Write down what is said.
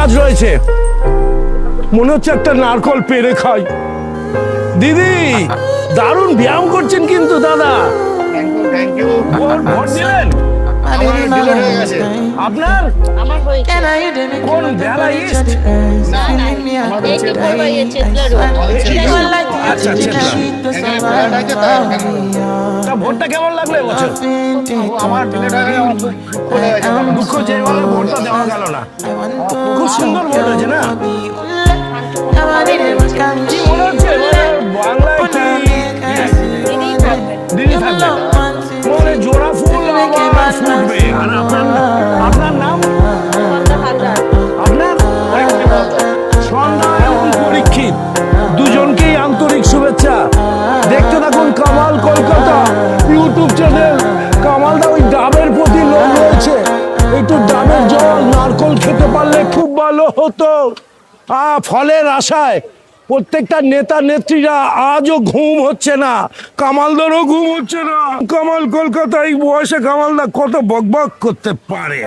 কাজ রয়েছে, মনে হচ্ছে একটা নারকল পেরে খাই। দিদি দারুণ ব্যায়াম করছেন কিন্তু দাদা। ভোট দিলেন? আপনার কোন বেলা ইস্ট? আচ্ছা, ভোটটা কেমন লাগলো এবছর? দুঃখ যে ভোটটা দেওয়া গেল না। খুব সুন্দর ভোট হয়েছে না? কি মনে হচ্ছে বাংলায় দিদি থাকবে, মনে জোড়া ফুল ফুটবে। আর আপনার নাম? আপনার সন্ধ্যা এবং পরীক্ষিত, দুজনকেই আন্তরিক শুভেচ্ছা। দেখতে থাকুন কামাল কলকাতা ইউটিউব চ্যানেল। কামালদা ওই ডাবের প্রতি লোভ রয়েছে, একটু ডাবের জল নারকল খেতে পারলে খুব ভালো হতো। ফলের আশায় প্রত্যেকটা নেতা নেত্রীরা আজও ঘুম হচ্ছে না, কামালদারও ঘুম হচ্ছে না। কামাল কলকাতা এই বয়সে কামালদা কত বকবক করতে পারে।